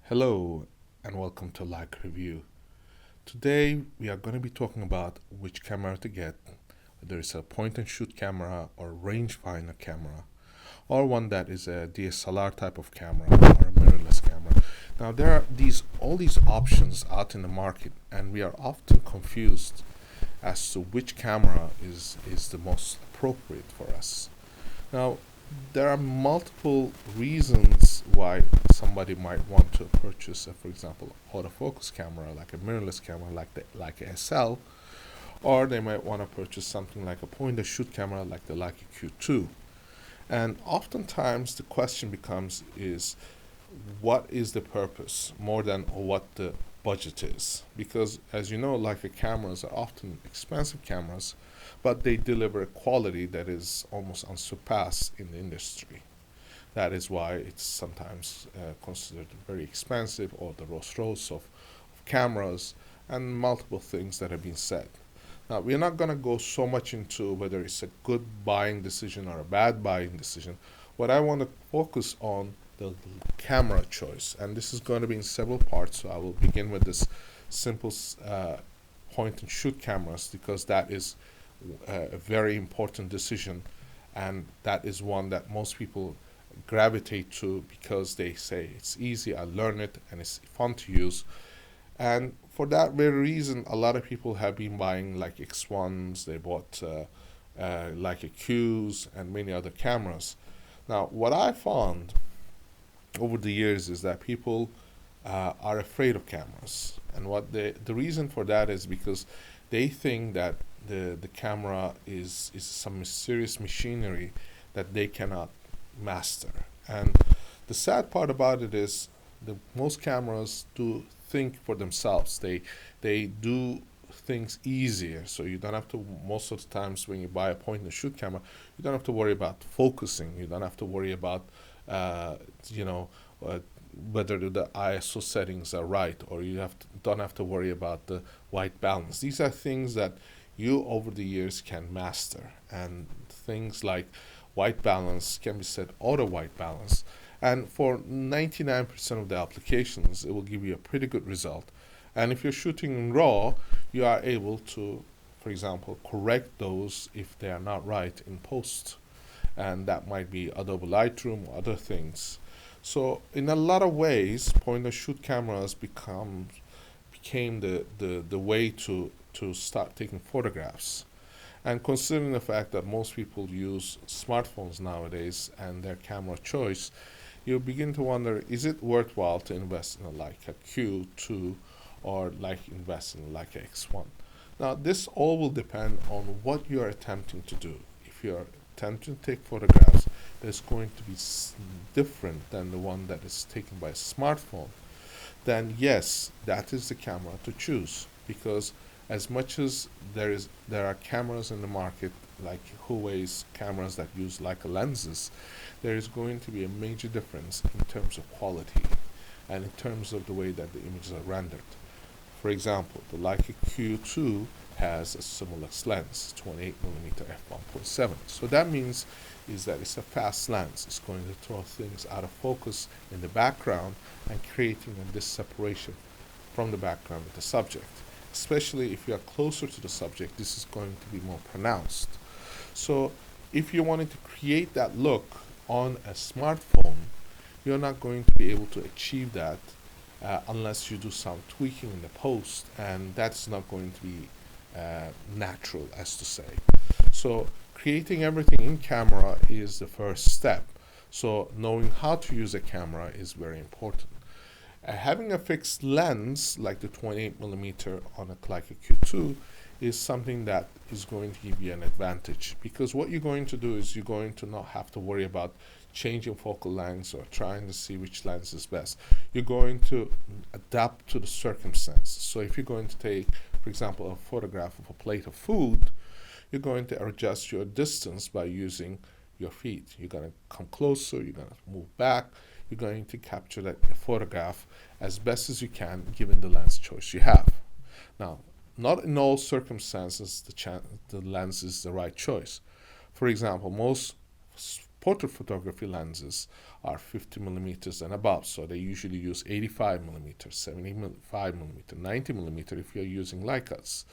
Hello and welcome to Like Review. Today we are going to be talking about which camera to get, whether it's a point and shoot camera or rangefinder camera, or one that is a DSLR type of camera or a mirrorless camera. Now there are all these options out in the market, and we are often confused as to which camera is the most appropriate for us. Now, there are multiple reasons why somebody might want to purchase, for example, autofocus camera like a mirrorless camera like a SL, or they might want to purchase something like a point and shoot camera like the Leica Q2. And oftentimes the question becomes is what is the purpose more than what the budget is, because as you know, Leica cameras are often expensive cameras, but they deliver a quality that is almost unsurpassed in the industry. That is why it's sometimes considered very expensive, or the Rolls Royce of cameras, and multiple things that have been said. Now, we're not going to go so much into whether it's a good buying decision or a bad buying decision. What I want to focus on the camera choice, and this is going to be in several parts. So I will begin with this simple point and shoot cameras, because that is a very important decision, and that is one that most people gravitate to because they say it's easy, I learn it, and it's fun to use. And for that very reason, a lot of people have been buying like X1s, they bought like Qs and many other cameras. Now, what I found over the years is that people are afraid of cameras, and the reason for that is because they think that the camera is some mysterious machinery that they cannot master. And the sad part about it is most cameras do think for themselves. They do things easier, so you don't have to, most of the times when you buy a point and shoot camera, you don't have to worry about focusing, you don't have to worry about you know whether the ISO settings are right, or don't have to worry about the white balance. These are things that you over the years can master, and things like white balance can be set auto white balance, and for 99% of the applications it will give you a pretty good result. And if you're shooting in RAW, you are able to, for example, correct those if they are not right in post, and that might be Adobe Lightroom or other things. So in a lot of ways, point and shoot cameras became the way to start taking photographs. And considering the fact that most people use smartphones nowadays and their camera choice, you begin to wonder, is it worthwhile to invest in a Leica Q2 or like invest in a Leica X1? Now, this all will depend on what you are attempting to do. If you are attempting to take photographs that's going to be different than the one that is taken by a smartphone, then yes, that is the camera to choose, because as much as there are cameras in the market like Huawei's cameras that use Leica lenses, there is going to be a major difference in terms of quality and in terms of the way that the images are rendered. For example, the Leica Q2 has a similar lens, 28mm f1.7. So that means is that it's a fast lens. It's going to throw things out of focus in the background and creating this separation from the background of the subject. Especially if you are closer to the subject, this is going to be more pronounced. So if you wanted to create that look on a smartphone, you're not going to be able to achieve that unless you do some tweaking in the post, and that's not going to be natural, as to say. So creating everything in camera is the first step. So knowing how to use a camera is very important. Having a fixed lens like the 28mm on a Leica Q2 is something that is going to give you an advantage, because what you're going to do is you're going to not have to worry about changing focal lengths or trying to see which lens is best. You're going to adapt to the circumstances. So if you're going to take, for example, a photograph of a plate of food, you're going to adjust your distance by using your feet. You're going to come closer, you're going to move back, you're going to capture that photograph as best as you can given the lens choice you have. Now, not in all circumstances the lens is the right choice. For example, most portrait photography lenses are 50 millimeters and above, so they usually use 85 millimeters, 75 millimeter, 90 millimeter if you're using Leicas.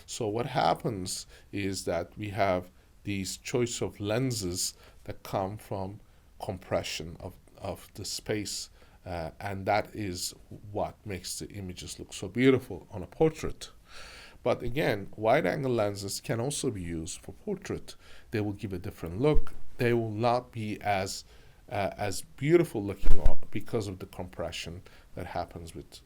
So what happens is that we have these choice of lenses that come from compression of the space, and that is what makes the images look so beautiful on a portrait. But again, wide-angle lenses can also be used for portrait. They will give a different look. They will not be as beautiful looking because of the compression that happens with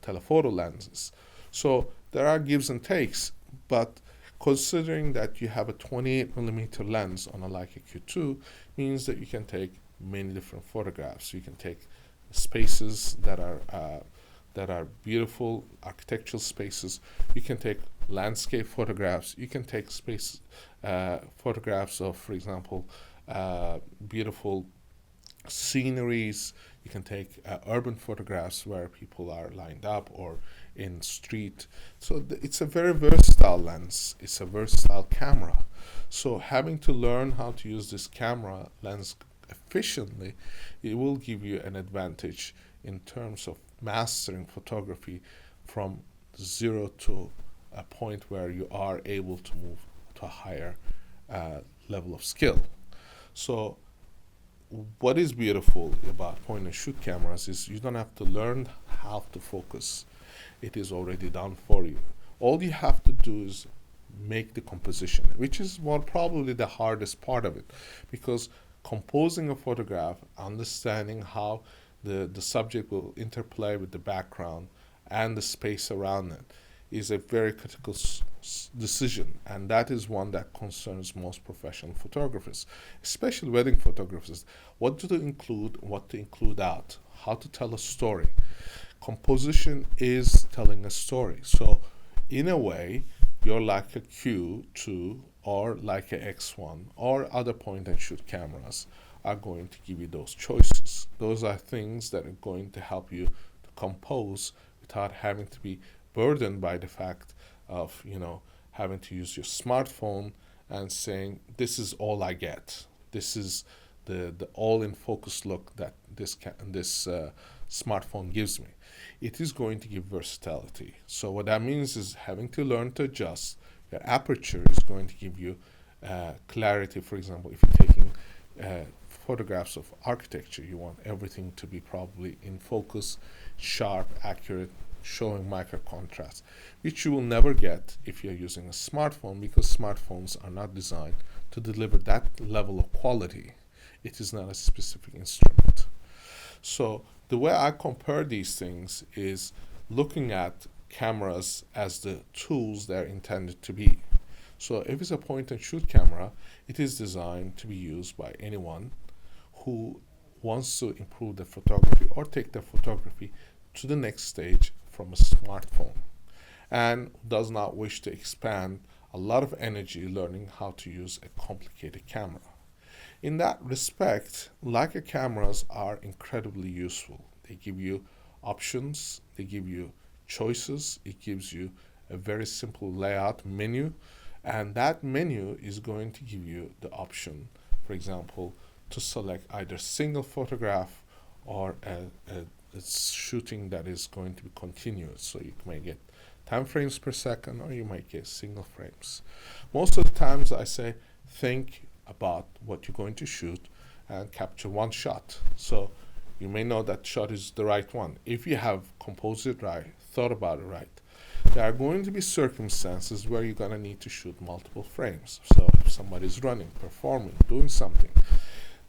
telephoto lenses. So there are gives and takes, but considering that you have a 28 millimeter lens on a Leica Q2 means that you can take many different photographs. You can take spaces that are beautiful architectural spaces. You can take landscape photographs. You can take space photographs of, for example, beautiful sceneries. You can take urban photographs where people are lined up or in street. So it's a very versatile lens. It's a versatile camera. So having to learn how to use this camera lens efficiently, it will give you an advantage in terms of mastering photography from zero to a point where you are able to move to a higher level of skill. So what is beautiful about point and shoot cameras is you don't have to learn how to focus. It is already done for you. All you have to do is make the composition, which is probably the hardest part of it, because composing a photograph, understanding how the subject will interplay with the background and the space around it is a very critical decision, and that is one that concerns most professional photographers, especially wedding photographers. What to include, what to include out, how to tell a story. Composition is telling a story. So in a way, your Leica Q2 or Leica X1 or other point and shoot cameras are going to give you those choices. Those are things that are going to help you to compose without having to be burdened by the fact of, having to use your smartphone and saying, this is all I get. This is the all in focus look that this smartphone gives me. It is going to give versatility. So what that means is having to learn to adjust. Your aperture is going to give you clarity. For example, if you're taking photographs of architecture, you want everything to be probably in focus, sharp, accurate, showing micro contrast, which you will never get if you're using a smartphone, because smartphones are not designed to deliver that level of quality. It is not a specific instrument. So the way I compare these things is looking at cameras as the tools they're intended to be. So if it's a point and shoot camera, it is designed to be used by anyone who wants to improve their photography or take their photography to the next stage from a smartphone, and does not wish to expand a lot of energy learning how to use a complicated camera. In that respect, Leica cameras are incredibly useful. They give you options, they give you choices, it gives you a very simple layout menu, and that menu is going to give you the option, for example, to select either single photograph or a shooting that is going to be continuous. So you may get 10 frames per second or you might get single frames. Most of the times I say think about what you're going to shoot and capture one shot. So you may know that shot is the right one. If you have composed it right, thought about it right, there are going to be circumstances where you're going to need to shoot multiple frames. So if somebody's running, performing, doing something,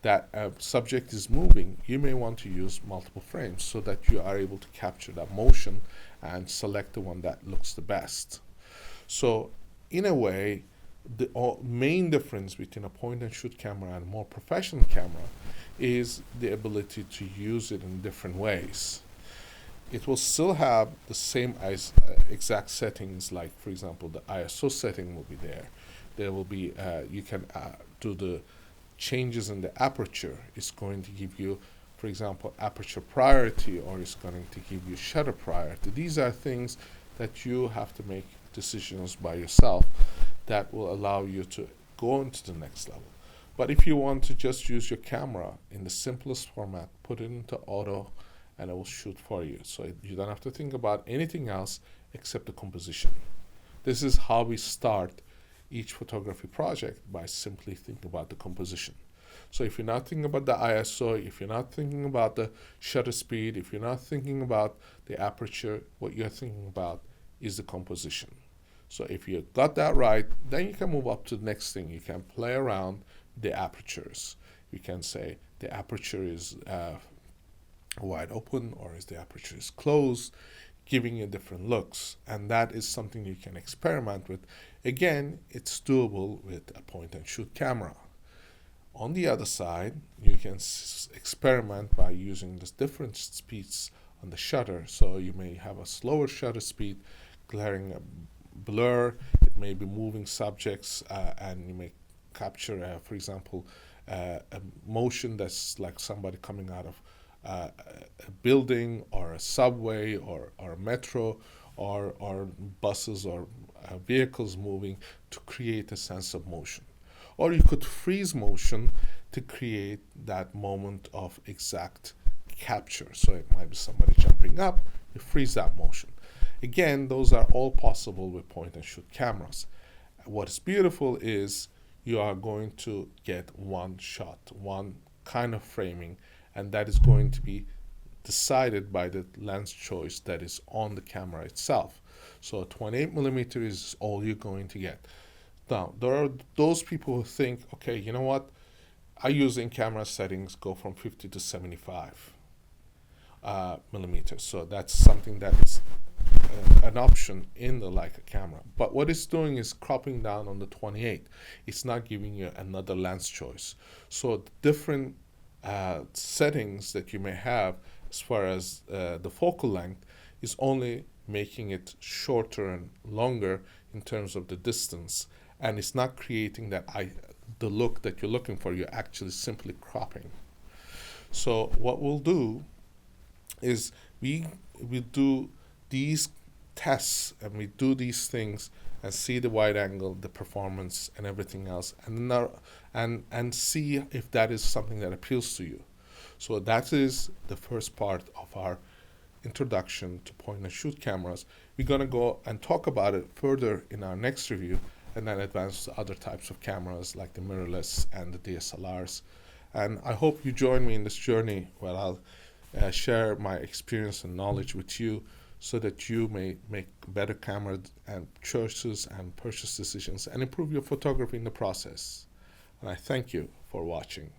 that subject is moving, you may want to use multiple frames so that you are able to capture that motion and select the one that looks the best. So in a way, the main difference between a point and shoot camera and a more professional camera is the ability to use it in different ways. It will still have the same exact settings, like for example the ISO setting will be there. There will be, you can do the changes in the aperture. It's going to give you, for example, aperture priority, or it's going to give you shutter priority. These are things that you have to make decisions by yourself that will allow you to go into the next level. But if you want to just use your camera in the simplest format, put it into auto and it will shoot for you. So you don't have to think about anything else except the composition. This is how we start each photography project, by simply thinking about the composition. So if you're not thinking about the ISO, if you're not thinking about the shutter speed, if you're not thinking about the aperture, what you're thinking about is the composition. So if you got that right, then you can move up to the next thing. You can play around the apertures. You can say the aperture is wide open, or is the aperture is closed, giving you different looks. And that is something you can experiment with. Again, it's doable with a point and shoot camera. On the other side, you can experiment by using the different speeds on the shutter. So you may have a slower shutter speed, glaring a blur. It may be moving subjects, and you may capture, for example, a motion that's like somebody coming out of a building, or a subway, or a metro, or buses, or vehicles moving, to create a sense of motion. Or you could freeze motion to create that moment of exact capture. So it might be somebody jumping up, you freeze that motion. Again, those are all possible with point and shoot cameras. What's beautiful is you are going to get one shot, one kind of framing, and that is going to be decided by the lens choice that is on the camera itself. So 28mm is all you're going to get. Now, there are those people who think, okay, you know what? I use in camera settings go from 50 to 75 millimeters. So that's something that is an option in the Leica camera. But what it's doing is cropping down on the 28. It's not giving you another lens choice. So different settings that you may have as far as the focal length is only making it shorter and longer in terms of the distance, and it's not creating the look that you're looking for. You're actually simply cropping. So what we'll do is we do these tests, and we do these things and see the wide angle, the performance, and everything else, and see if that is something that appeals to you. So that is the first part of our introduction to point and shoot cameras. We're going to go and talk about it further in our next review, and then advance to other types of cameras like the mirrorless and the DSLRs. And I hope you join me in this journey where I'll share my experience and knowledge with you, so that you may make better camera and choices and purchase decisions and improve your photography in the process. And I thank you for watching.